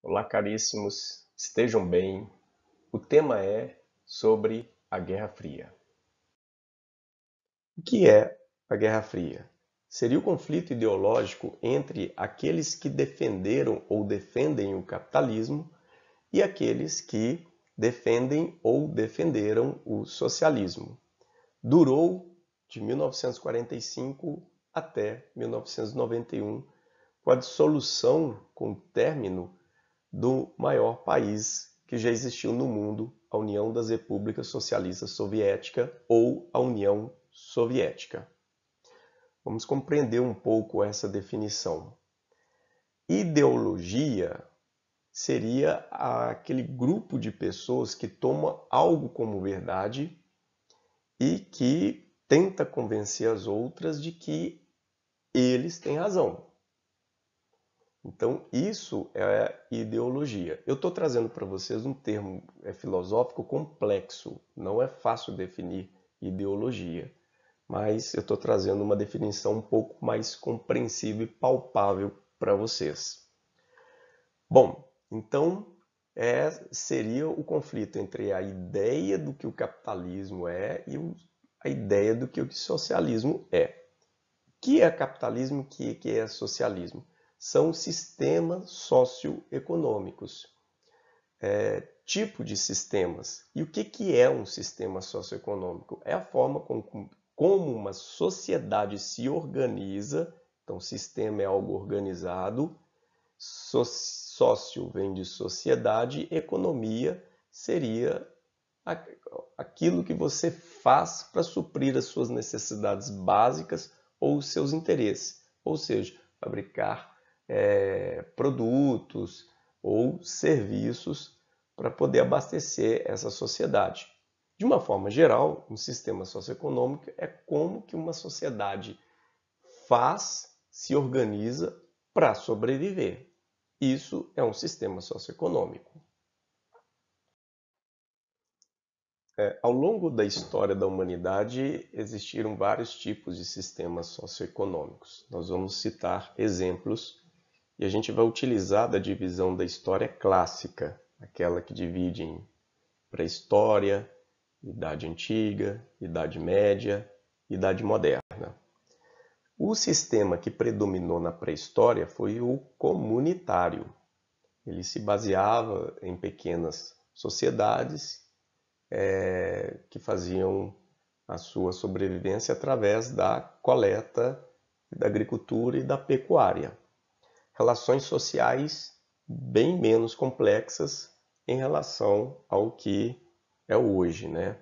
Olá, caríssimos, estejam bem. O tema é sobre a Guerra Fria. O que é a Guerra Fria? Seria o conflito ideológico entre aqueles que defenderam ou defendem o capitalismo e aqueles que defendem ou defenderam o socialismo. Durou de 1945 até 1991, com a dissolução, com o término do maior país que já existiu no mundo, a União das Repúblicas Socialistas Soviética ou a União Soviética. Vamos compreender um pouco essa definição. Ideologia seria aquele grupo de pessoas que toma algo como verdade e que tenta convencer as outras de que eles têm razão. Então, isso é ideologia. Eu estou trazendo para vocês um termo filosófico complexo. Não é fácil definir ideologia, mas eu estou trazendo uma definição um pouco mais compreensível e palpável para vocês. Bom, então seria o conflito entre a ideia do que o capitalismo é e a ideia do que o socialismo é. O que é capitalismo e o que é socialismo? São sistemas socioeconômicos, tipo de sistemas. E o que é um sistema socioeconômico? É a forma como uma sociedade se organiza. Então, sistema é algo organizado, sócio vem de sociedade, economia seria aquilo que você faz para suprir as suas necessidades básicas ou os seus interesses, ou seja, fabricar produtos ou serviços para poder abastecer essa sociedade. De uma forma geral, um sistema socioeconômico é como que uma sociedade se organiza para sobreviver. Isso é um sistema socioeconômico. Ao longo da história da humanidade, existiram vários tipos de sistemas socioeconômicos. Nós vamos citar exemplos e a gente vai utilizar da divisão da história clássica, aquela que divide em pré-história, Idade Antiga, Idade Média, Idade Moderna. O sistema que predominou na pré-história foi o comunitário. Ele se baseava em pequenas sociedades que faziam a sua sobrevivência através da coleta, da agricultura e da pecuária. Relações sociais bem menos complexas em relação ao que é hoje, né?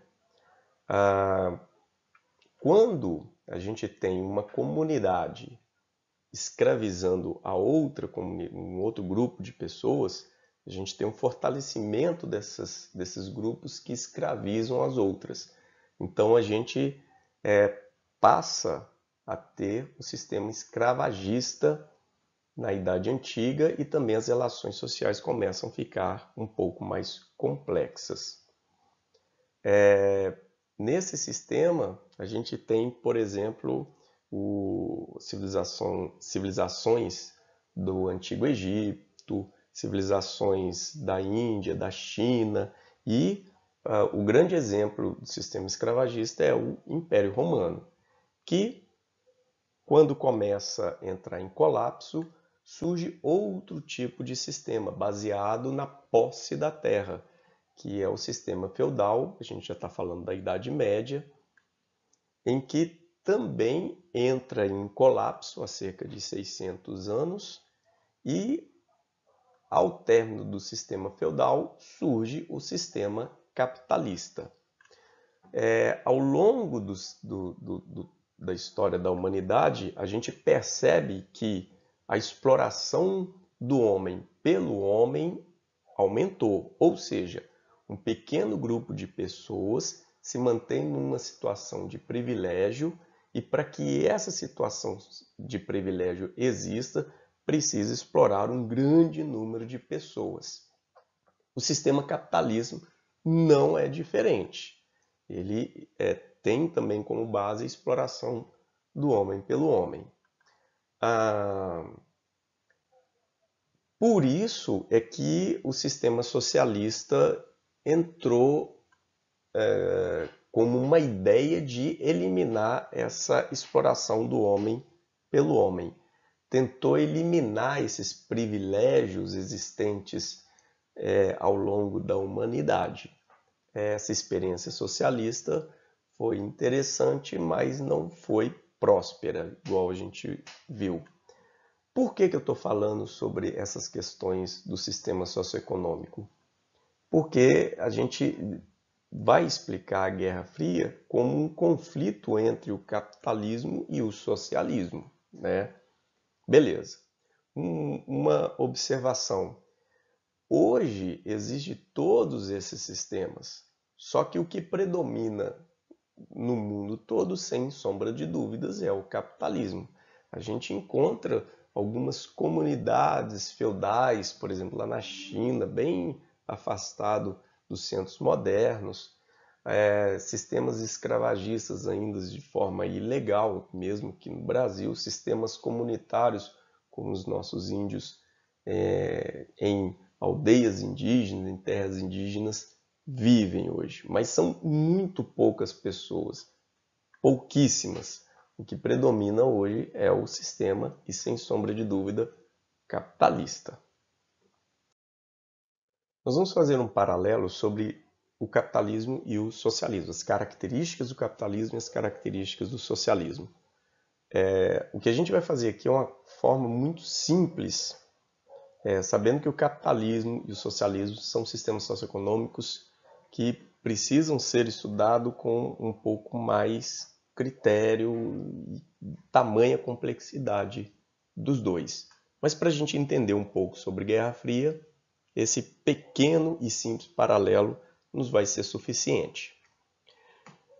Quando a gente tem uma comunidade escravizando a outra, um outro grupo de pessoas, a gente tem um fortalecimento desses grupos que escravizam as outras. Então a gente passa a ter um sistema escravagista na Idade Antiga e também as relações sociais começam a ficar um pouco mais complexas. Nesse sistema, a gente tem, por exemplo, civilizações do Antigo Egito, civilizações da Índia, da China e o grande exemplo do sistema escravagista é o Império Romano, que quando começa a entrar em colapso, surge outro tipo de sistema baseado na posse da terra, que é o sistema feudal, a gente já está falando da Idade Média, em que também entra em colapso há cerca de 600 anos e, ao término do sistema feudal, surge o sistema capitalista. Ao longo da história da humanidade, a gente percebe que a exploração do homem pelo homem aumentou, ou seja, um pequeno grupo de pessoas se mantém numa situação de privilégio e para que essa situação de privilégio exista, precisa explorar um grande número de pessoas. O sistema capitalismo não é diferente. Ele tem também como base a exploração do homem pelo homem. Por isso é que o sistema socialista entrou como uma ideia de eliminar essa exploração do homem pelo homem. Tentou eliminar esses privilégios existentes ao longo da humanidade. Essa experiência socialista foi interessante, mas não foi próspera, igual a gente viu. Por que eu estou falando sobre essas questões do sistema socioeconômico? Porque a gente vai explicar a Guerra Fria como um conflito entre o capitalismo e o socialismo, né? Beleza. Uma observação. Hoje existem todos esses sistemas, só que o que predomina no mundo todo, sem sombra de dúvidas, é o capitalismo. A gente encontra algumas comunidades feudais, por exemplo, lá na China, bem afastado dos centros modernos, sistemas escravagistas ainda de forma ilegal, mesmo que no Brasil, sistemas comunitários, como os nossos índios em aldeias indígenas, em terras indígenas, vivem hoje. Mas são muito poucas pessoas, pouquíssimas. O que predomina hoje é o sistema, e sem sombra de dúvida, capitalista. Nós vamos fazer um paralelo sobre o capitalismo e o socialismo, as características do capitalismo e as características do socialismo. O que a gente vai fazer aqui é uma forma muito simples, sabendo que o capitalismo e o socialismo são sistemas socioeconômicos que precisam ser estudados com um pouco mais critério e tamanha complexidade dos dois. Mas para a gente entender um pouco sobre Guerra Fria, esse pequeno e simples paralelo nos vai ser suficiente.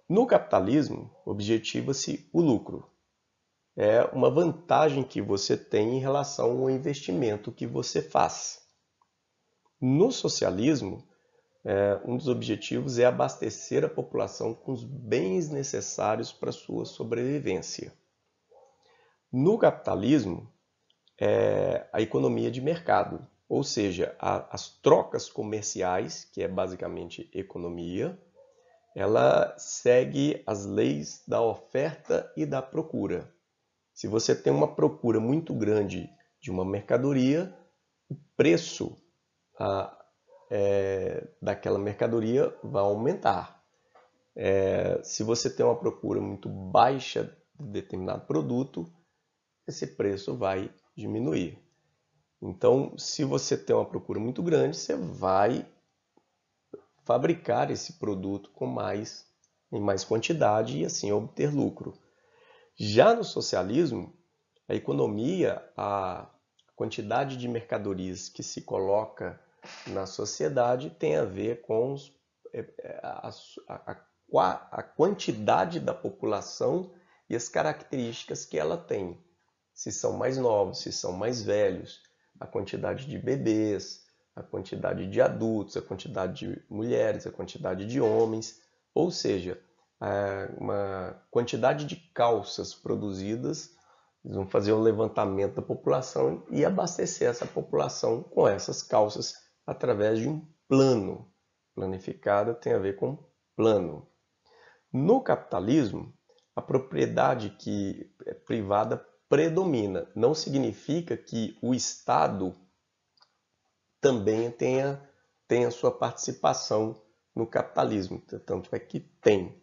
No capitalismo, objetiva-se o lucro. É uma vantagem que você tem em relação ao investimento que você faz. No socialismo, um dos objetivos é abastecer a população com os bens necessários para sua sobrevivência. No capitalismo, a economia de mercado, ou seja, as trocas comerciais, que é basicamente economia, ela segue as leis da oferta e da procura. Se você tem uma procura muito grande de uma mercadoria, o preço daquela mercadoria vai aumentar. Se você tem uma procura muito baixa de determinado produto, esse preço vai diminuir. Então, se você tem uma procura muito grande, você vai fabricar esse produto em mais quantidade e assim obter lucro. Já no socialismo, a economia, a quantidade de mercadorias que se coloca na sociedade tem a ver com a quantidade da população e as características que ela tem. Se são mais novos, se são mais velhos, a quantidade de bebês, a quantidade de adultos, a quantidade de mulheres, a quantidade de homens, ou seja, uma quantidade de calças produzidas. Eles vão fazer um levantamento da população e abastecer essa população com essas calças através de um plano. Planificada tem a ver com plano. No capitalismo, a propriedade privada predomina. Não significa que o Estado também tenha sua participação no capitalismo. Tanto é que tem.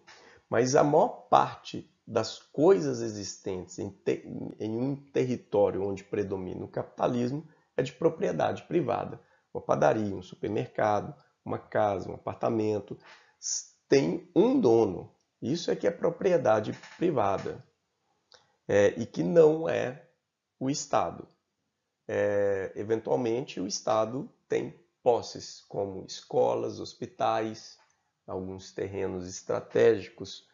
Mas a maior parte das coisas existentes em um território onde predomina o capitalismo é de propriedade privada. Uma padaria, um supermercado, uma casa, um apartamento, tem um dono. Isso é que é propriedade privada e que não é o Estado. Eventualmente, o Estado tem posses como escolas, hospitais, alguns terrenos estratégicos,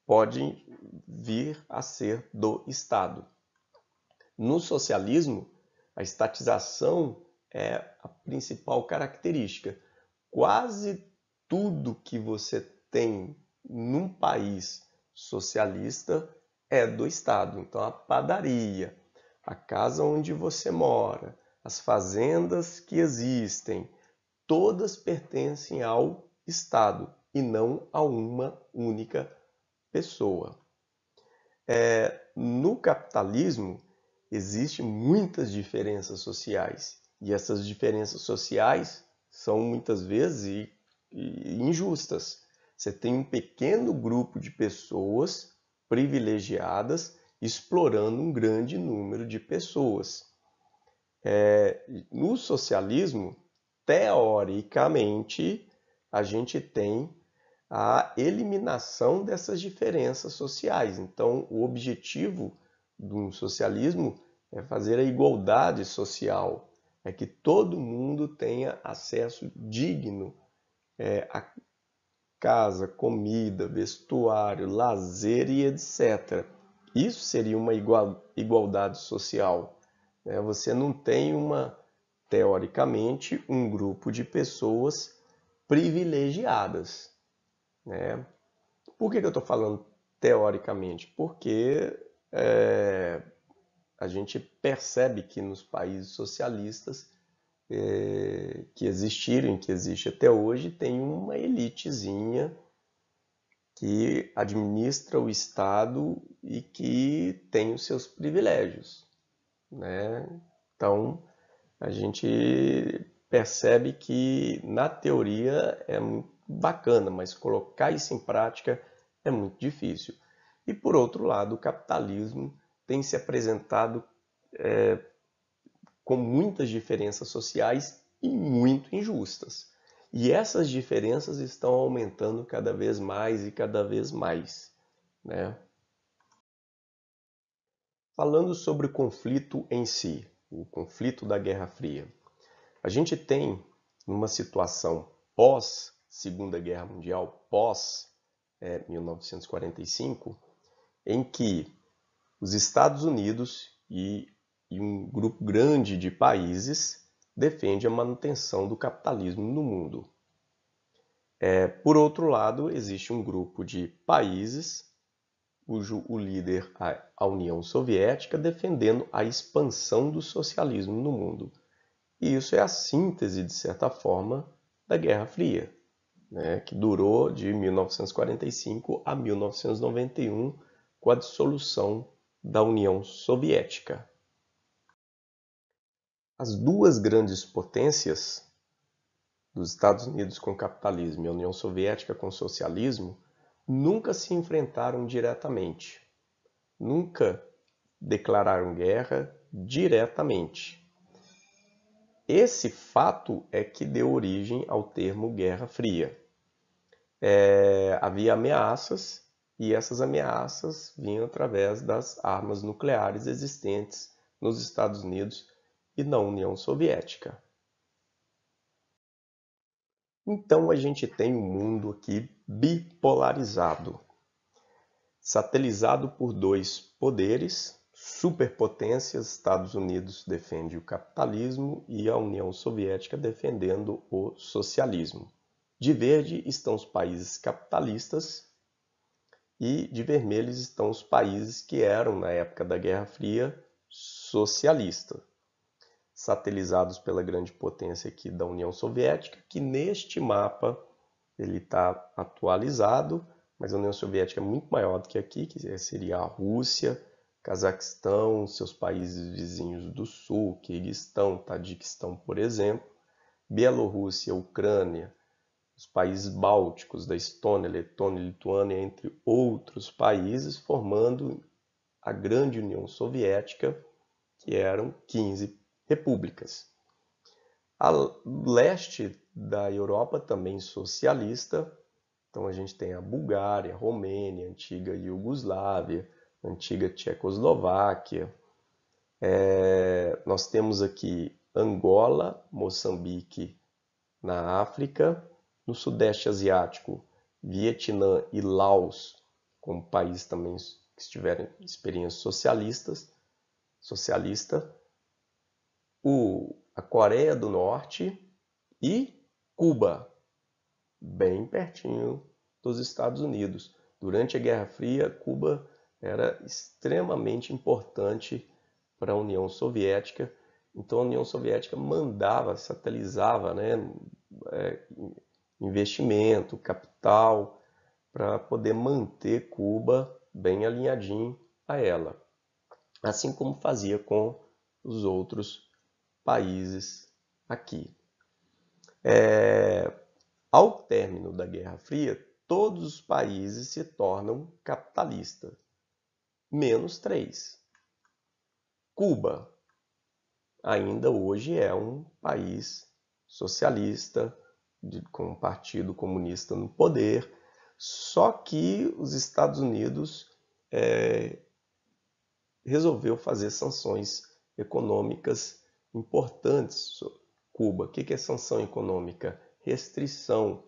podem vir a ser do Estado. No socialismo, a estatização é a principal característica. Quase tudo que você tem num país socialista é do Estado. Então, a padaria, a casa onde você mora, as fazendas que existem, todas pertencem ao Estado e não a uma única pessoa. No capitalismo, existem muitas diferenças sociais e essas diferenças sociais são muitas vezes injustas. Você tem um pequeno grupo de pessoas privilegiadas explorando um grande número de pessoas. No socialismo, teoricamente, a gente tem a eliminação dessas diferenças sociais. Então, o objetivo do socialismo é fazer a igualdade social, é que todo mundo tenha acesso digno a casa, comida, vestuário, lazer e etc. Isso seria uma igualdade social. Você não tem teoricamente, um grupo de pessoas privilegiadas. Por que eu estou falando teoricamente? Porque a gente percebe que nos países socialistas que existiram, que existe até hoje, tem uma elitezinha que administra o Estado e que tem os seus privilégios. Então, a gente percebe que na teoria é muito bacana, mas colocar isso em prática é muito difícil. E por outro lado, o capitalismo tem se apresentado com muitas diferenças sociais e muito injustas. E essas diferenças estão aumentando cada vez mais e cada vez mais. Falando sobre o conflito em si, o conflito da Guerra Fria. A gente tem uma situação pós Segunda Guerra Mundial, pós 1945, em que os Estados Unidos e um grupo grande de países defende a manutenção do capitalismo no mundo. Por outro lado, existe um grupo de países cujo o líder é a União Soviética defendendo a expansão do socialismo no mundo. E isso é a síntese, de certa forma, da Guerra Fria, que durou de 1945 a 1991, com a dissolução da União Soviética. As duas grandes potências, dos Estados Unidos com capitalismo e a União Soviética com socialismo, nunca se enfrentaram diretamente, nunca declararam guerra diretamente. Esse fato é que deu origem ao termo Guerra Fria. Havia ameaças e essas ameaças vinham através das armas nucleares existentes nos Estados Unidos e na União Soviética. Então a gente tem um mundo aqui bipolarizado, satelizado por dois poderes, superpotências. Estados Unidos defende o capitalismo e a União Soviética defendendo o socialismo. De verde estão os países capitalistas e de vermelho estão os países que eram, na época da Guerra Fria, socialistas, satelizados pela grande potência aqui da União Soviética, que neste mapa ele está atualizado, mas a União Soviética é muito maior do que aqui, que seria a Rússia, Cazaquistão, seus países vizinhos do sul, Quirguistão, Tadiquistão, por exemplo, Bielorrússia, Ucrânia, os países bálticos da Estônia, Letônia e Lituânia, entre outros países, formando a grande União Soviética, que eram 15 repúblicas. A leste da Europa também socialista, então a gente tem a Bulgária, a Romênia, a antiga Iugoslávia, a antiga Tchecoslováquia. Nós temos aqui Angola, Moçambique na África, no Sudeste Asiático, Vietnã e Laos, como países também que tiveram experiências socialista, a Coreia do Norte e Cuba, bem pertinho dos Estados Unidos. Durante a Guerra Fria, Cuba era extremamente importante para a União Soviética. Então a União Soviética mandava, satelizava, né, investimento, capital, para poder manter Cuba bem alinhadinho a ela. Assim como fazia com os outros países aqui. Ao término da Guerra Fria, todos os países se tornam capitalistas, menos 3. Cuba ainda hoje é um país socialista, com o Partido Comunista no poder, só que os Estados Unidos resolveu fazer sanções econômicas importantes sobre Cuba. O que é sanção econômica? Restrição.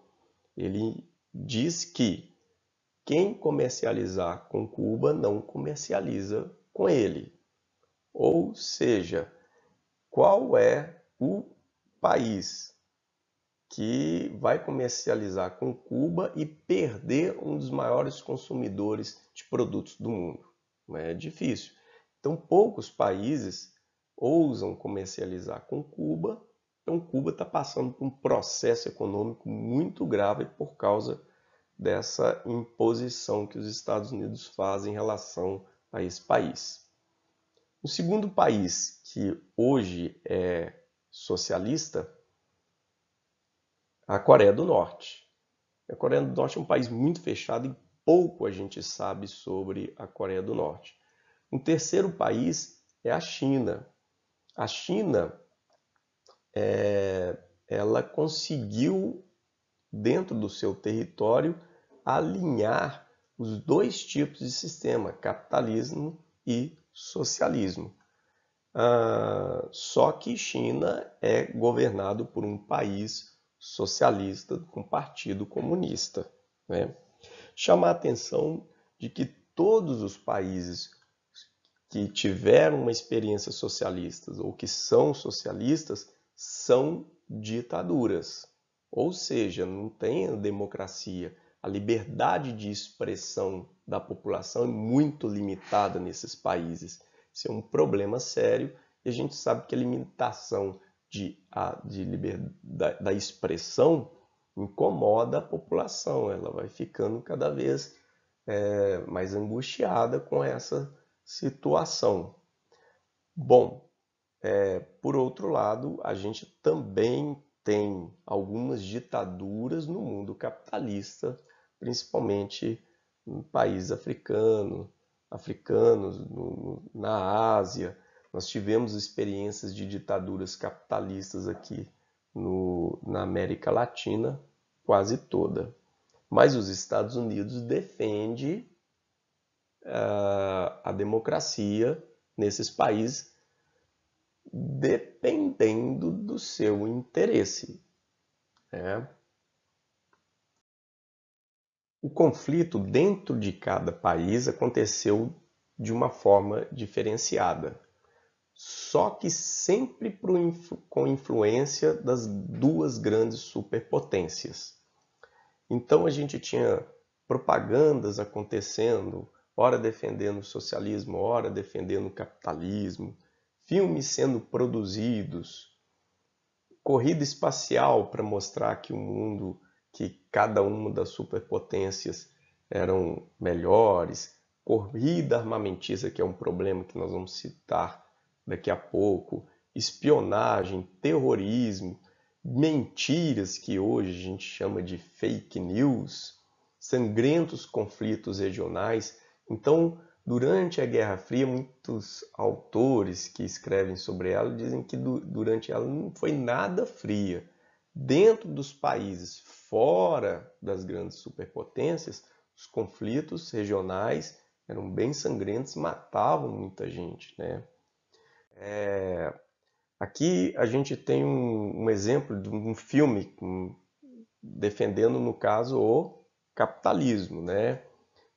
Ele diz que quem comercializar com Cuba não comercializa com ele. Ou seja, qual é o país que vai comercializar com Cuba e perder um dos maiores consumidores de produtos do mundo? É difícil. Então, poucos países ousam comercializar com Cuba. Então, Cuba está passando por um processo econômico muito grave por causa dessa imposição que os Estados Unidos fazem em relação a esse país. O segundo país que hoje é socialista, a Coreia do Norte. A Coreia do Norte é um país muito fechado e pouco a gente sabe sobre a Coreia do Norte. Um terceiro país é a China. A China, ela conseguiu, dentro do seu território, alinhar os dois tipos de sistema, capitalismo e socialismo. Só que China é governado por um país socialista com partido comunista, né? Chama a atenção de que todos os países que tiveram uma experiência socialista ou que são socialistas são ditaduras. Ou seja, não tem a democracia. A liberdade de expressão da população é muito limitada nesses países. Isso é um problema sério e a gente sabe que a limitação da expressão incomoda a população. Ela vai ficando cada vez mais angustiada com essa situação. Bom, por outro lado, a gente também tem algumas ditaduras no mundo capitalista, principalmente em países africanos, na Ásia. Nós tivemos experiências de ditaduras capitalistas aqui na América Latina, quase toda. Mas os Estados Unidos defendem a democracia nesses países, dependendo do seu interesse. O conflito dentro de cada país aconteceu de uma forma diferenciada, só que sempre com influência das duas grandes superpotências. Então a gente tinha propagandas acontecendo, ora defendendo o socialismo, ora defendendo o capitalismo, filmes sendo produzidos, corrida espacial para mostrar que o mundo, que cada uma das superpotências eram melhores, corrida armamentista, que é um problema que nós vamos citar daqui a pouco, espionagem, terrorismo, mentiras que hoje a gente chama de fake news, sangrentos conflitos regionais. Então, durante a Guerra Fria, muitos autores que escrevem sobre ela dizem que durante ela não foi nada fria. Dentro dos países fora das grandes superpotências, os conflitos regionais eram bem sangrentos, matavam muita gente, né? Aqui a gente tem um exemplo de um filme defendendo, no caso, o capitalismo, né?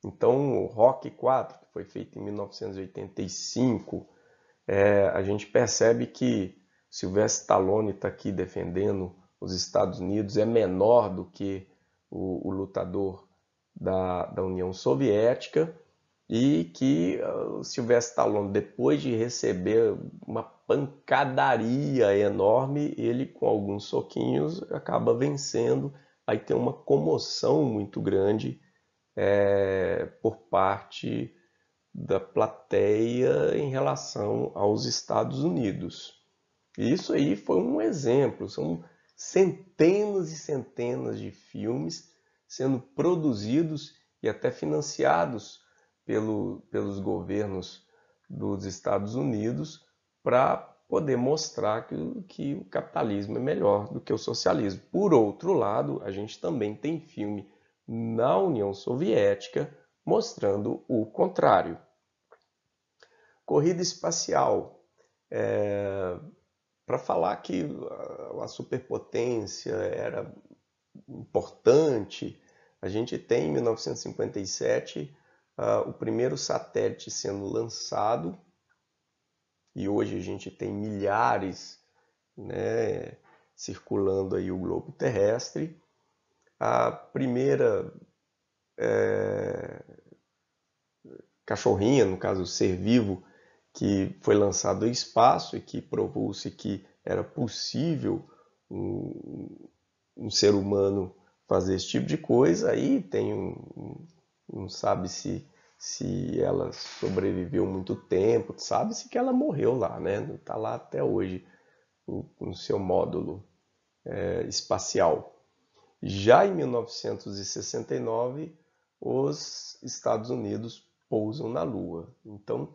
Então, o Rocky IV, que foi feito em 1985, a gente percebe que Sylvester Stallone está aqui defendendo os Estados Unidos, é menor do que o lutador da União Soviética, e que o Sylvester Stallone, depois de receber uma pancadaria enorme, ele com alguns soquinhos acaba vencendo. Aí tem uma comoção muito grande por parte da plateia em relação aos Estados Unidos. E isso aí foi um exemplo, são centenas e centenas de filmes sendo produzidos e até financiados pelos governos dos Estados Unidos para poder mostrar que o capitalismo é melhor do que o socialismo. Por outro lado, a gente também tem filme na União Soviética mostrando o contrário. Corrida espacial. Para falar que a superpotência era importante, a gente tem em 1957 o primeiro satélite sendo lançado, e hoje a gente tem milhares, né, circulando aí o globo terrestre. A primeira cachorrinha, no caso o ser vivo, que foi lançado ao espaço e que provou-se que era possível um ser humano fazer esse tipo de coisa. Aí tem não sabe se ela sobreviveu muito tempo, sabe-se que ela morreu lá, né? Está lá até hoje no seu módulo espacial. Já em 1969, os Estados Unidos pousam na Lua. Então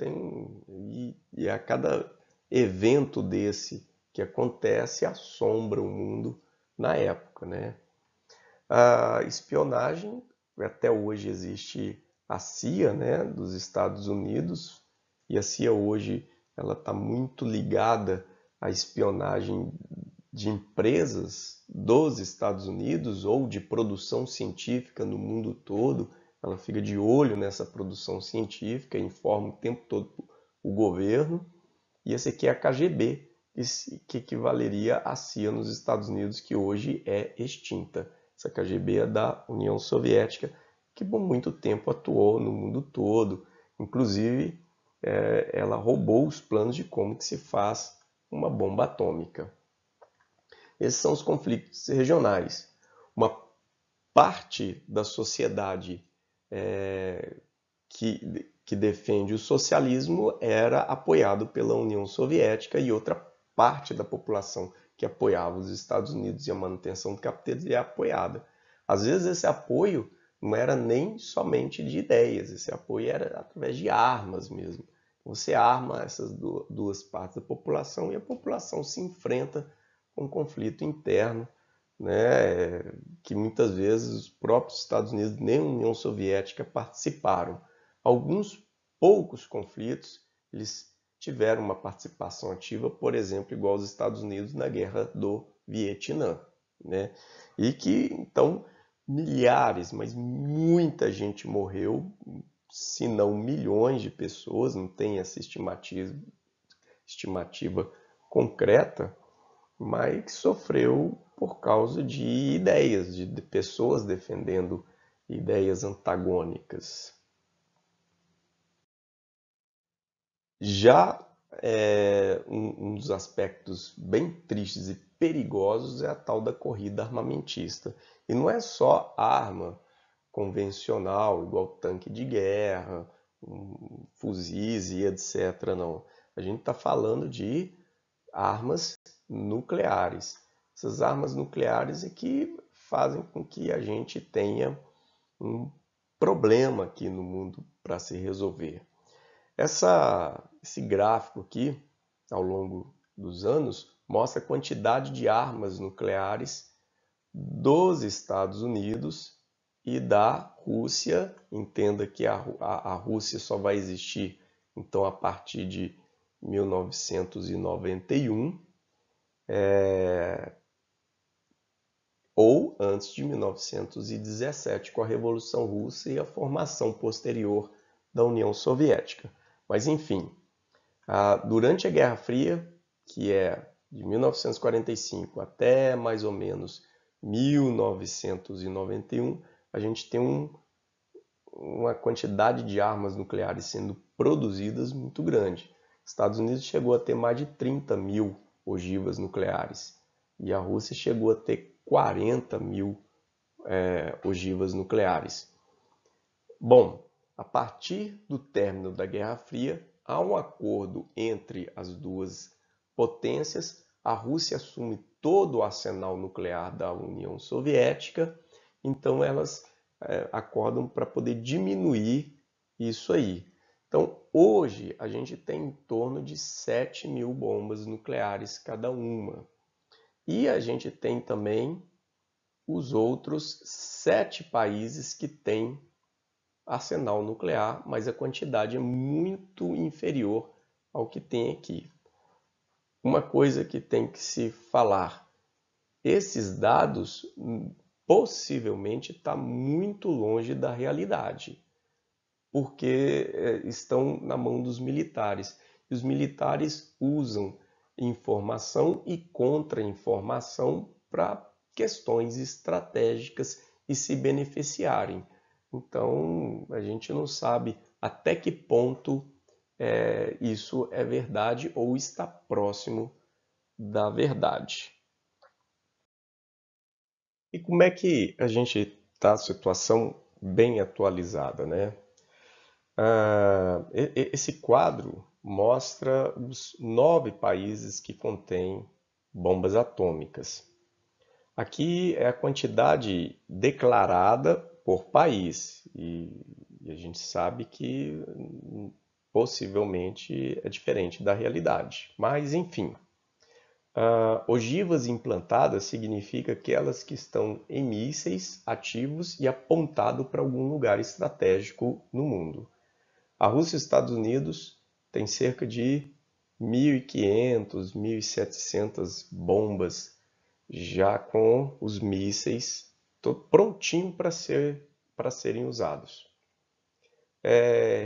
e a cada evento desse que acontece assombra o mundo na época, né? A espionagem, até hoje existe a CIA, né, dos Estados Unidos, e a CIA hoje ela está muito ligada à espionagem de empresas dos Estados Unidos ou de produção científica no mundo todo. Ela fica de olho nessa produção científica, informa o tempo todo o governo. E esse aqui é a KGB, que equivaleria à CIA nos Estados Unidos, que hoje é extinta. Essa KGB é da União Soviética, que por muito tempo atuou no mundo todo. Inclusive, ela roubou os planos de como que se faz uma bomba atômica. Esses são os conflitos regionais. Uma parte da sociedade que defende o socialismo era apoiado pela União Soviética, e outra parte da população que apoiava os Estados Unidos e a manutenção do capitalismo é apoiada. Às vezes esse apoio não era nem somente de ideias, esse apoio era através de armas mesmo. Você arma essas duas partes da população e a população se enfrenta com um conflito interno, né, que muitas vezes os próprios Estados Unidos nem a União Soviética participaram. Alguns poucos conflitos eles tiveram uma participação ativa, por exemplo, igual os Estados Unidos na Guerra do Vietnã, né? E que então milhares, mas muita gente morreu, se não milhões de pessoas, não tem essa estimativa concreta, mas que sofreu por causa de ideias, de pessoas defendendo ideias antagônicas. Já um dos aspectos bem tristes e perigosos é a tal da corrida armamentista. E não é só arma convencional, igual tanque de guerra, fuzis e etc. Não. A gente está falando de armas nucleares. Essas armas nucleares é que fazem com que a gente tenha um problema aqui no mundo para se resolver. Esse gráfico aqui, ao longo dos anos, mostra a quantidade de armas nucleares dos Estados Unidos e da Rússia. Entenda que a Rússia só vai existir então a partir de 1991, ou antes de 1917, com a Revolução Russa e a formação posterior da União Soviética. Mas enfim, durante a Guerra Fria, que é de 1945 até mais ou menos 1991, a gente tem uma quantidade de armas nucleares sendo produzidas muito grande. Estados Unidos chegou a ter mais de 30 mil ogivas nucleares e a Rússia chegou a ter 40 mil ogivas nucleares. Bom, a partir do término da Guerra Fria, há um acordo entre as duas potências. A Rússia assume todo o arsenal nuclear da União Soviética, então elas acordam para poder diminuir isso aí. Então, hoje, a gente tem em torno de 7 mil bombas nucleares cada uma. E a gente tem também os outros 7 países que têm arsenal nuclear, mas a quantidade é muito inferior ao que tem aqui. Uma coisa que tem que se falar, esses dados possivelmente estão muito longe da realidade, porque estão na mão dos militares. E os militares usam informação e contra-informação para questões estratégicas e se beneficiarem. Então, a gente não sabe até que ponto isso é verdade ou está próximo da verdade. E como é que a gente está a situação bem atualizada, né? Esse quadro mostra os 9 países que contêm bombas atômicas. Aqui é a quantidade declarada por país e a gente sabe que possivelmente é diferente da realidade. Mas, enfim, ogivas implantadas significa aquelas que estão em mísseis ativos e apontado para algum lugar estratégico no mundo. A Rússia e os Estados Unidos têm cerca de 1.500, 1.700 bombas já com os mísseis prontinho para serem usados.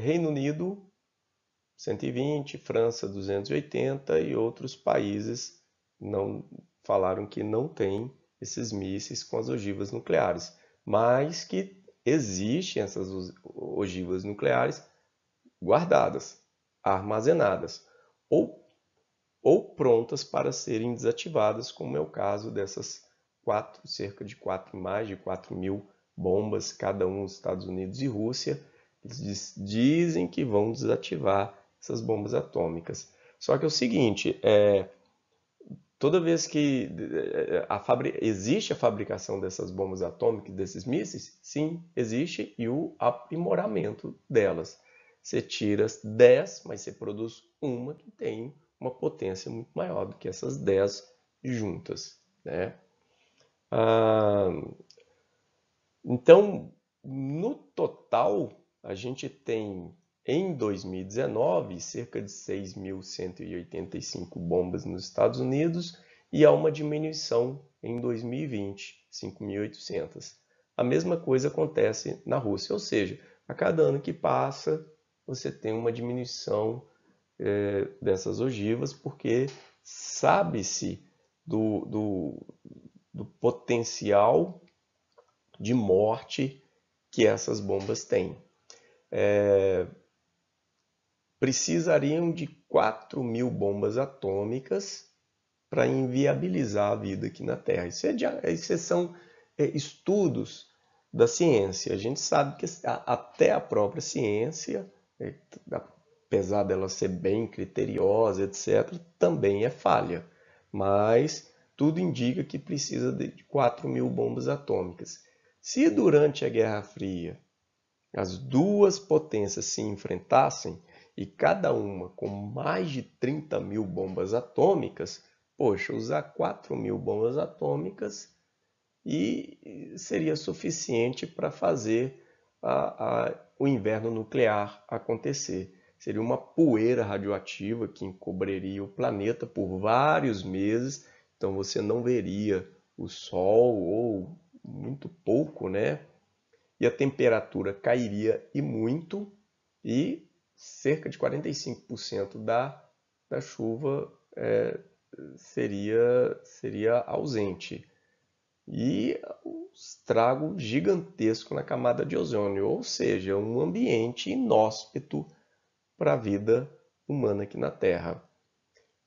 Reino Unido, 120, França, 280 e outros países não falaram que não tem esses mísseis com as ogivas nucleares, mas que existem essas ogivas nucleares guardadas, armazenadas ou prontas para serem desativadas, como é o caso dessas mais de 4 mil bombas, cada um nos Estados Unidos e Rússia. Eles dizem que vão desativar essas bombas atômicas. Só que é o seguinte, toda vez que existe a fabricação dessas bombas atômicas, desses mísseis, sim, existe, e o aprimoramento delas. Você tira 10, mas você produz uma que tem uma potência muito maior do que essas 10 juntas, né? Então, no total, a gente tem em 2019 cerca de 6.185 bombas nos Estados Unidos e há uma diminuição em 2020, 5.800. A mesma coisa acontece na Rússia, ou seja, a cada ano que passa você tem uma diminuição dessas ogivas, porque sabe-se do potencial de morte que essas bombas têm. Precisariam de 4 mil bombas atômicas para inviabilizar a vida aqui na Terra. Isso são estudos da ciência. A gente sabe que até a própria ciência, apesar dela ser bem criteriosa, etc., também é falha. Mas tudo indica que precisa de 4 mil bombas atômicas. Se durante a Guerra Fria as duas potências se enfrentassem, e cada uma com mais de 30 mil bombas atômicas, poxa, usar 4 mil bombas atômicas e seria suficiente para fazer o inverno nuclear acontecer. Seria uma poeira radioativa que encobriria o planeta por vários meses, então você não veria o Sol ou muito pouco, né? E a temperatura cairia e muito, e cerca de 45% da chuva seria ausente. e um estrago gigantesco na camada de ozônio, ou seja, um ambiente inóspito para a vida humana aqui na Terra.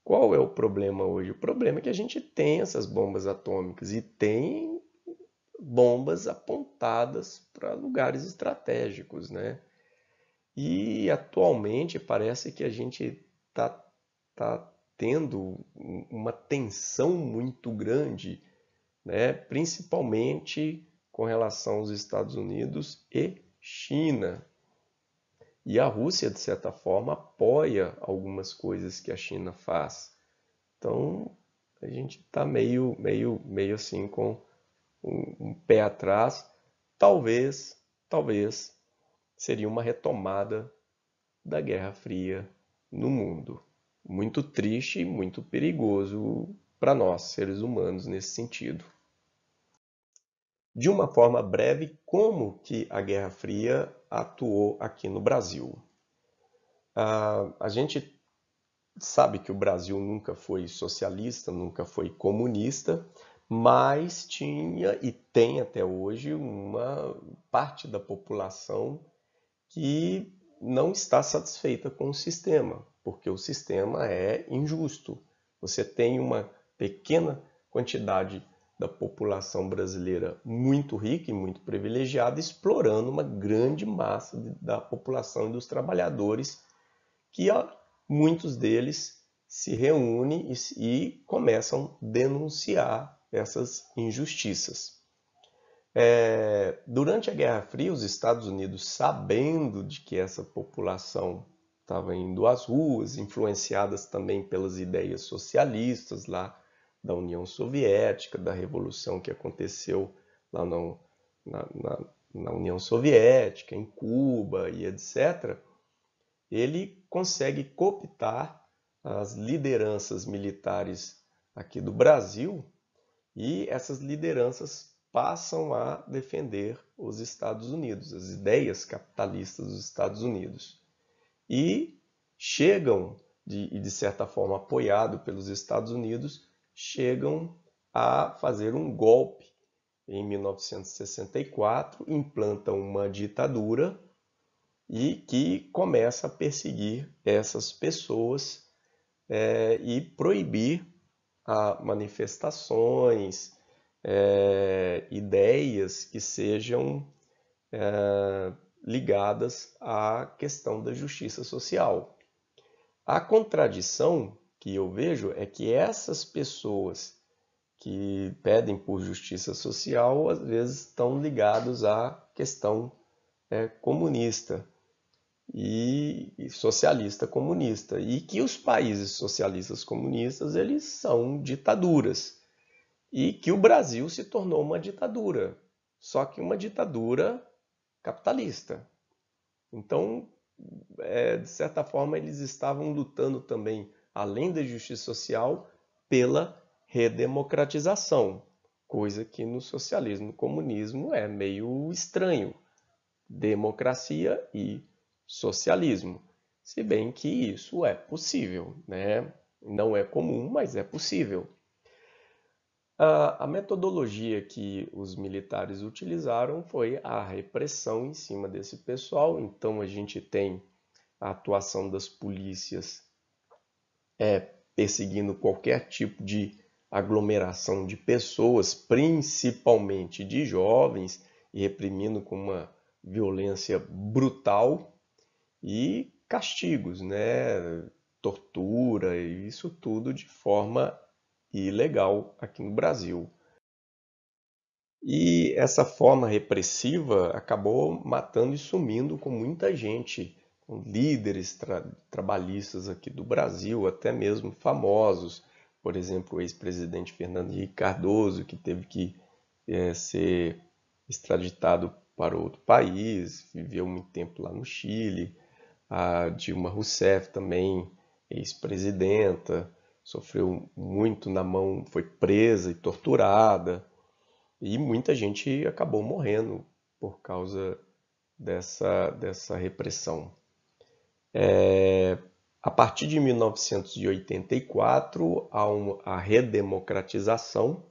Qual é o problema hoje? O problema é que a gente tem essas bombas atômicas e tem bombas apontadas para lugares estratégicos, né? E atualmente parece que a gente tá tendo uma tensão muito grande, né? Principalmente com relação aos Estados Unidos e China. E a Rússia, de certa forma, apoia algumas coisas que a China faz. Então, a gente está meio assim com um pé atrás. Talvez seria uma retomada da Guerra Fria no mundo. Muito triste e muito perigoso para nós, seres humanos, nesse sentido. De uma forma breve, como que a Guerra Fria atuou aqui no Brasil? A gente sabe que o Brasil nunca foi socialista, nunca foi comunista, mas tinha e tem até hoje uma parte da população que não está satisfeita com o sistema, porque o sistema é injusto. Você tem uma pequena quantidade da população brasileira muito rica e muito privilegiada, explorando uma grande massa da população e dos trabalhadores, que muitos deles se reúnem e começam a denunciar essas injustiças. Durante a Guerra Fria, os Estados Unidos, sabendo de que essa população estava indo às ruas, influenciadas também pelas ideias socialistas lá da União Soviética, da revolução que aconteceu lá na União Soviética, em Cuba e etc., ele consegue cooptar as lideranças militares aqui do Brasil e essas lideranças passam a defender os Estados Unidos, as ideias capitalistas dos Estados Unidos. E chegam, de certa forma apoiado pelos Estados Unidos, chegam a fazer um golpe em 1964, implantam uma ditadura e que começa a perseguir essas pessoas e proibir manifestações, ideias que sejam ligadas à questão da justiça social. A contradição que eu vejo é que essas pessoas que pedem por justiça social às vezes estão ligados à questão comunista e socialista comunista, e que os países socialistas comunistas eles são ditaduras e que o Brasil se tornou uma ditadura, só que uma ditadura capitalista. Então, de certa forma, eles estavam lutando também, além da justiça social, pela redemocratização, coisa que no socialismo e comunismo é meio estranho. Democracia e socialismo. Se bem que isso é possível, né? Não é comum, mas é possível. A metodologia que os militares utilizaram foi a repressão em cima desse pessoal. Então a gente tem a atuação das polícias perseguindo qualquer tipo de aglomeração de pessoas, principalmente de jovens, e reprimindo com uma violência brutal e castigos, né? Tortura, isso tudo de forma ilegal aqui no Brasil. E essa forma repressiva acabou matando e sumindo com muita gente, com líderes trabalhistas aqui do Brasil, até mesmo famosos. Por exemplo, o ex-presidente Fernando Henrique Cardoso, que teve que ser extraditado para outro país, viveu muito tempo lá no Chile. A Dilma Rousseff também, ex-presidenta, sofreu muito na mão, foi presa e torturada. E muita gente acabou morrendo por causa dessa repressão. A partir de 1984, há a redemocratização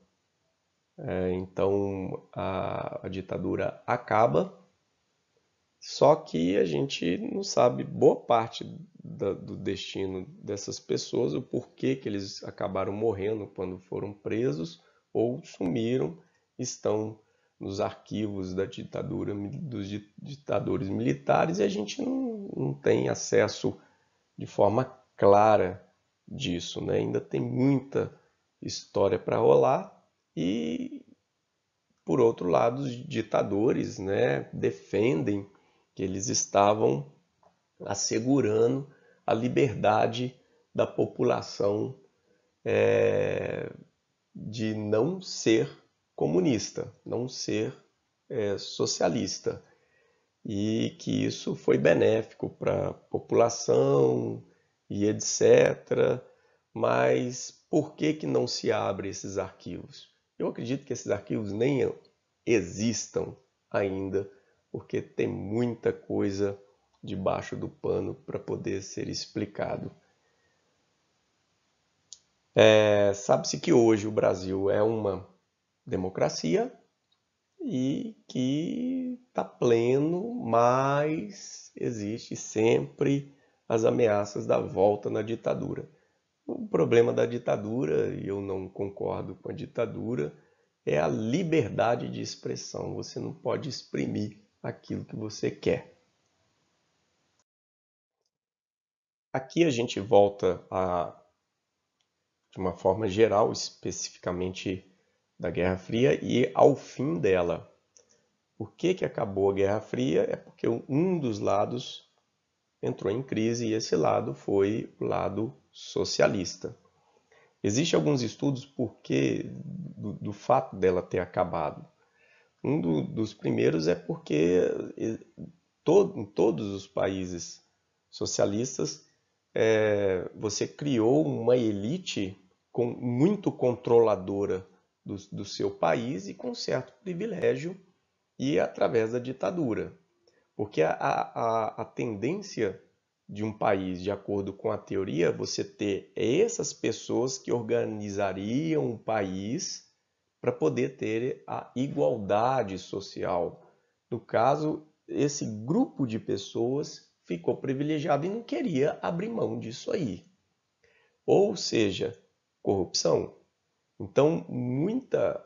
Então a ditadura acaba, só que a gente não sabe boa parte do destino dessas pessoas, o porquê que eles acabaram morrendo quando foram presos ou sumiram, estão nos arquivos da ditadura, dos ditadores militares, e a gente não tem acesso de forma clara disso, né? Ainda tem muita história para rolar e, por outro lado, os ditadores, né, defendem que eles estavam assegurando a liberdade da população de não ser comunista, não ser socialista, e que isso foi benéfico para a população e etc. Mas por que que não se abre esses arquivos? Eu acredito que esses arquivos nem existam ainda, porque tem muita coisa debaixo do pano para poder ser explicado. Sabe-se que hoje o Brasil é uma democracia e que está pleno, mas existe sempre as ameaças da volta na ditadura. O problema da ditadura, e eu não concordo com a ditadura, é a liberdade de expressão. Você não pode exprimir aquilo que você quer. Aqui a gente volta de uma forma geral, especificamente da Guerra Fria e ao fim dela. Por que que acabou a Guerra Fria? É porque um dos lados entrou em crise e esse lado foi o lado socialista. Existem alguns estudos do fato dela ter acabado. Dos primeiros é porque em todos os países socialistas você criou uma elite muito controladora do seu país e com certo privilégio e através da ditadura. Porque a tendência de um país, de acordo com a teoria, você ter essas pessoas que organizariam o país para poder ter a igualdade social. No caso, esse grupo de pessoas ficou privilegiado e não queria abrir mão disso aí. Ou seja, corrupção. Então, muita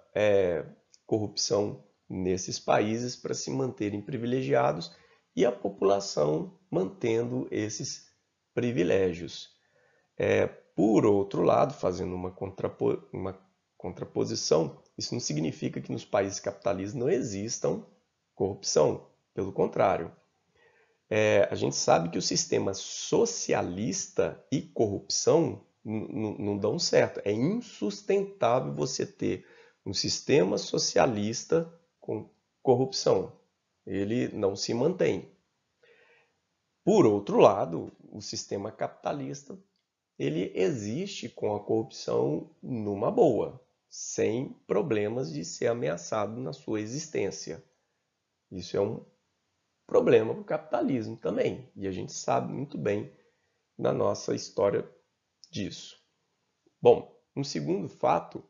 corrupção nesses países para se manterem privilegiados e a população mantendo esses privilégios. Por outro lado, fazendo uma contraposição, isso não significa que nos países capitalistas não existam corrupção. Pelo contrário, a gente sabe que o sistema socialista e corrupção não dão certo. É insustentável você ter um sistema socialista com corrupção. Ele não se mantém. Por outro lado, o sistema capitalista ele existe com a corrupção numa boa, sem problemas de ser ameaçado na sua existência. Isso é um problema para o capitalismo também, e a gente sabe muito bem na nossa história disso. Bom, um segundo fato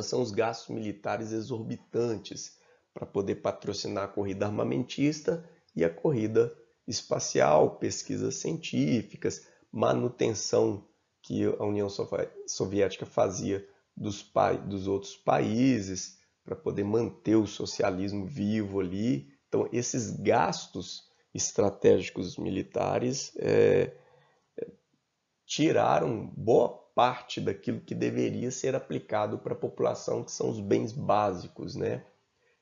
são os gastos militares exorbitantes para poder patrocinar a corrida armamentista e a corrida espacial, pesquisas científicas, manutenção que a União Soviética fazia dos outros países para poder manter o socialismo vivo ali. Então, esses gastos estratégicos militares tiraram boa parte daquilo que deveria ser aplicado para a população, que são os bens básicos, né?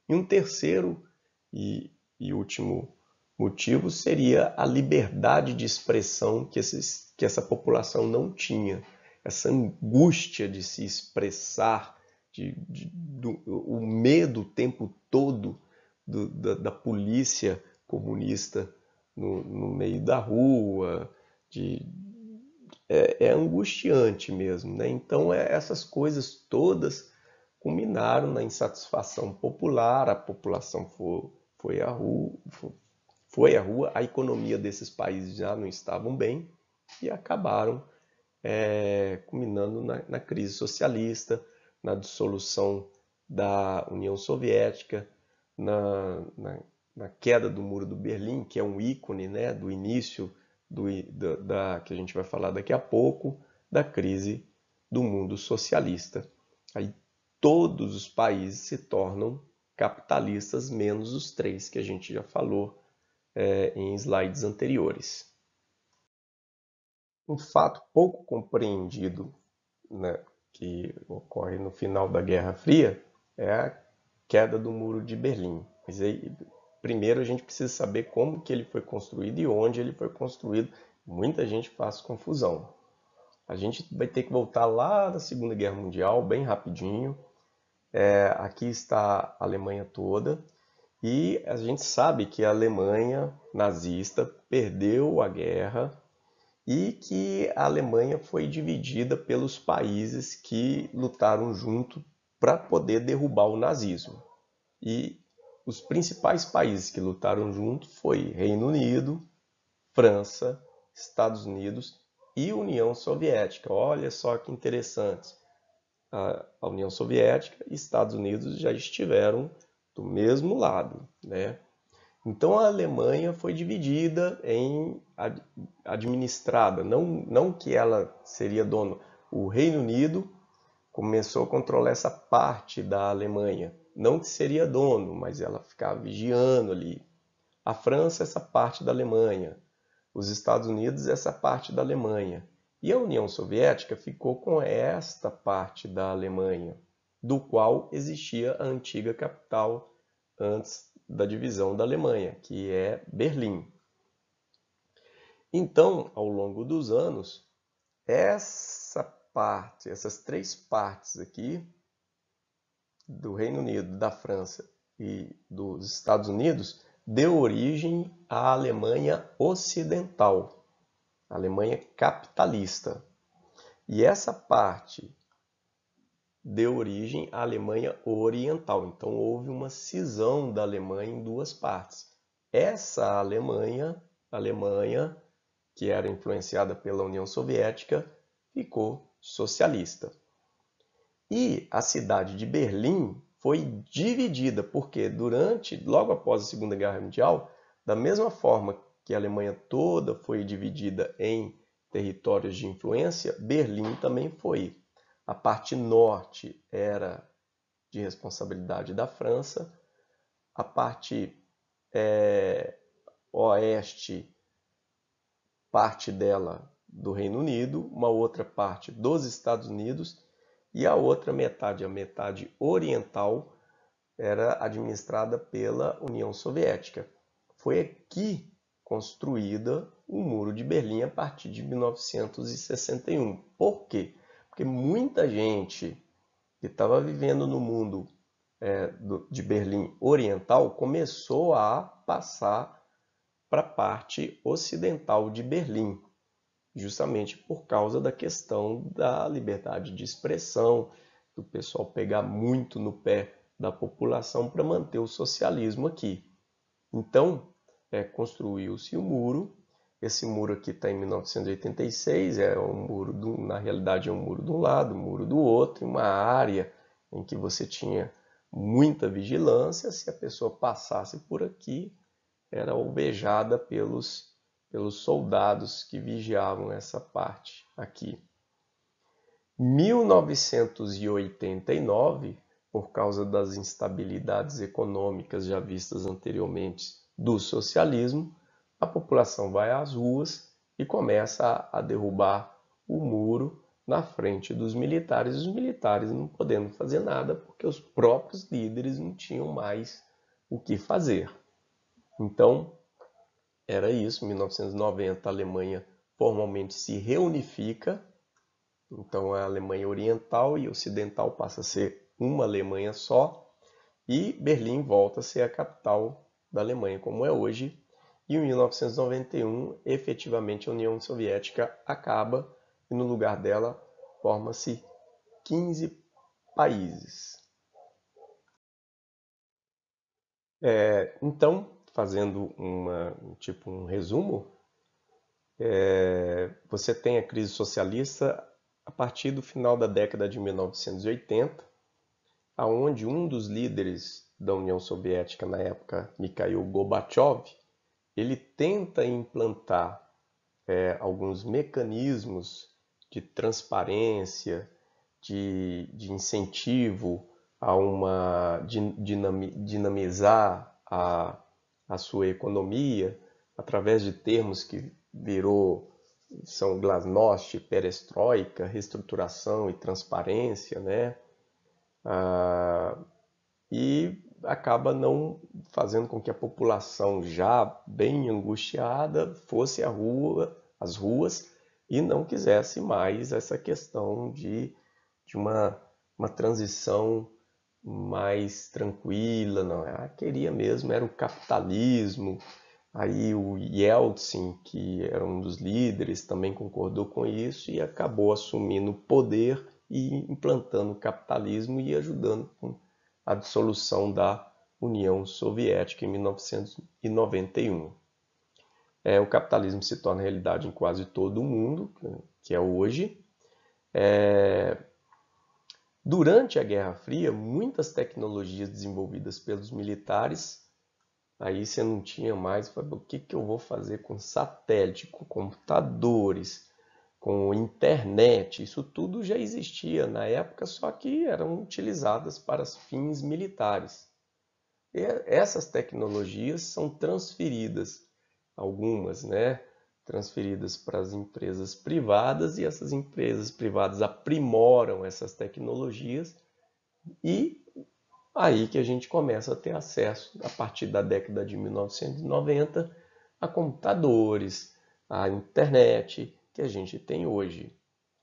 E um terceiro e último motivo seria a liberdade de expressão que essa população não tinha. Essa angústia de se expressar, o medo o tempo todo da polícia comunista no meio da rua, é angustiante mesmo, né? Então essas coisas todas culminaram na insatisfação popular, a população foi à rua, a economia desses países já não estavam bem e acabaram culminando na crise socialista, na dissolução da União Soviética, na queda do Muro do Berlim, que é um ícone, né, do início que a gente vai falar daqui a pouco, da crise do mundo socialista. Aí todos os países se tornam capitalistas, menos os três que a gente já falou em slides anteriores. Um fato pouco compreendido, né, que ocorre no final da Guerra Fria é a queda do Muro de Berlim. Mas aí, primeiro a gente precisa saber como que ele foi construído e onde ele foi construído. Muita gente faz confusão. A gente vai ter que voltar lá da Segunda Guerra Mundial, bem rapidinho. Aqui está a Alemanha toda. E a gente sabe que a Alemanha nazista perdeu a guerra e que a Alemanha foi dividida pelos países que lutaram junto para poder derrubar o nazismo. E os principais países que lutaram junto foi Reino Unido, França, Estados Unidos e União Soviética. Olha só que interessante. A União Soviética e Estados Unidos já estiveram do mesmo lado, né? Então a Alemanha foi dividida administrada, não que ela seria dono. O Reino Unido começou a controlar essa parte da Alemanha, não que seria dono, mas ela ficava vigiando ali. A França, essa parte da Alemanha. Os Estados Unidos, essa parte da Alemanha. E a União Soviética ficou com esta parte da Alemanha, do qual existia a antiga capital antes da divisão da Alemanha, que é Berlim. Então, ao longo dos anos, essas três partes aqui, do Reino Unido, da França e dos Estados Unidos, deu origem à Alemanha Ocidental, a Alemanha capitalista. E essa parte deu origem à Alemanha Oriental. Então houve uma cisão da Alemanha em duas partes. Essa Alemanha, que era influenciada pela União Soviética, ficou socialista. E a cidade de Berlim foi dividida, porque logo após a Segunda Guerra Mundial, da mesma forma que a Alemanha toda foi dividida em territórios de influência, Berlim também foi. A parte norte era de responsabilidade da França, a parte oeste, parte dela do Reino Unido, uma outra parte dos Estados Unidos e a outra metade, a metade oriental, era administrada pela União Soviética. Foi aqui construída o Muro de Berlim a partir de 1961. Por quê? Porque muita gente que estava vivendo no mundo de Berlim Oriental começou a passar para a parte ocidental de Berlim, justamente por causa da questão da liberdade de expressão, do pessoal pegar muito no pé da população para manter o socialismo aqui. Então, construiu-se o muro. Esse muro aqui está em 1986, na realidade é um muro de um lado, um muro do outro, uma área em que você tinha muita vigilância. Se a pessoa passasse por aqui, era alvejada pelos soldados que vigiavam essa parte aqui. 1989, por causa das instabilidades econômicas já vistas anteriormente do socialismo, a população vai às ruas e começa a derrubar o muro na frente dos militares, os militares não podendo fazer nada porque os próprios líderes não tinham mais o que fazer. Então, era isso, em 1990 a Alemanha formalmente se reunifica, então a Alemanha Oriental e Ocidental passa a ser uma Alemanha só, e Berlim volta a ser a capital da Alemanha como é hoje, e em 1991 efetivamente a União Soviética acaba e no lugar dela forma-se 15 países. Então, fazendo um resumo, você tem a crise socialista a partir do final da década de 1980, aonde um dos líderes da União Soviética na época, Mikhail Gorbachev, ele tenta implantar alguns mecanismos de transparência, de incentivo a dinamizar a sua economia através de termos que são glasnost, perestroika, reestruturação e transparência, né? E acaba não fazendo com que a população já bem angustiada fosse às ruas e não quisesse mais essa questão de uma transição mais tranquila, não. Ela queria mesmo, era o capitalismo. Aí o Yeltsin, que era um dos líderes, também concordou com isso e acabou assumindo o poder e implantando o capitalismo e ajudando com a dissolução da União Soviética em 1991. O capitalismo se torna realidade em quase todo o mundo, que é hoje. Durante a Guerra Fria, muitas tecnologias desenvolvidas pelos militares, aí você não tinha mais, o que eu vou fazer com satélite, com computadores, com internet? Isso tudo já existia na época, só que eram utilizadas para fins militares. E essas tecnologias são transferidas, algumas, né? Transferidas para as empresas privadas, e essas empresas privadas aprimoram essas tecnologias, e aí que a gente começa a ter acesso, a partir da década de 1990, a computadores, a internet que a gente tem hoje.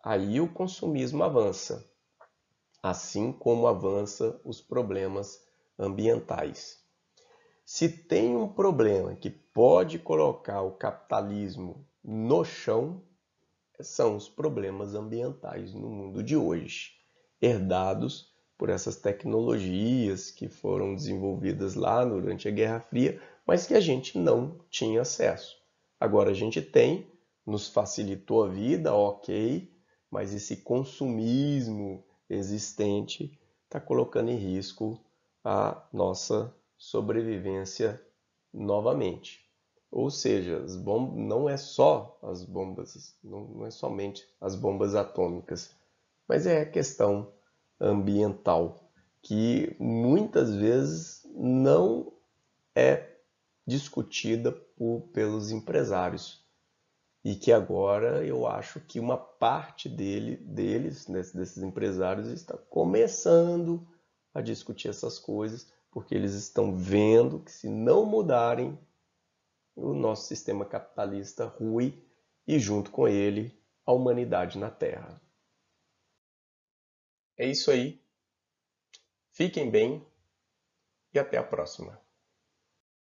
Aí o consumismo avança, assim como avança os problemas ambientais. Se tem um problema que pode colocar o capitalismo no chão, são os problemas ambientais no mundo de hoje, herdados por essas tecnologias que foram desenvolvidas lá durante a Guerra Fria, mas que a gente não tinha acesso. Agora a gente tem, nos facilitou a vida, ok, mas esse consumismo existente está colocando em risco a nossa sobrevivência novamente. Ou seja, não é só as bombas, não é somente as bombas atômicas, mas é a questão ambiental, que muitas vezes não é discutida pelos empresários. E que agora eu acho que uma parte desses empresários, está começando a discutir essas coisas, porque eles estão vendo que se não mudarem, o nosso sistema capitalista rui e junto com ele a humanidade na Terra. É isso aí. Fiquem bem e até a próxima.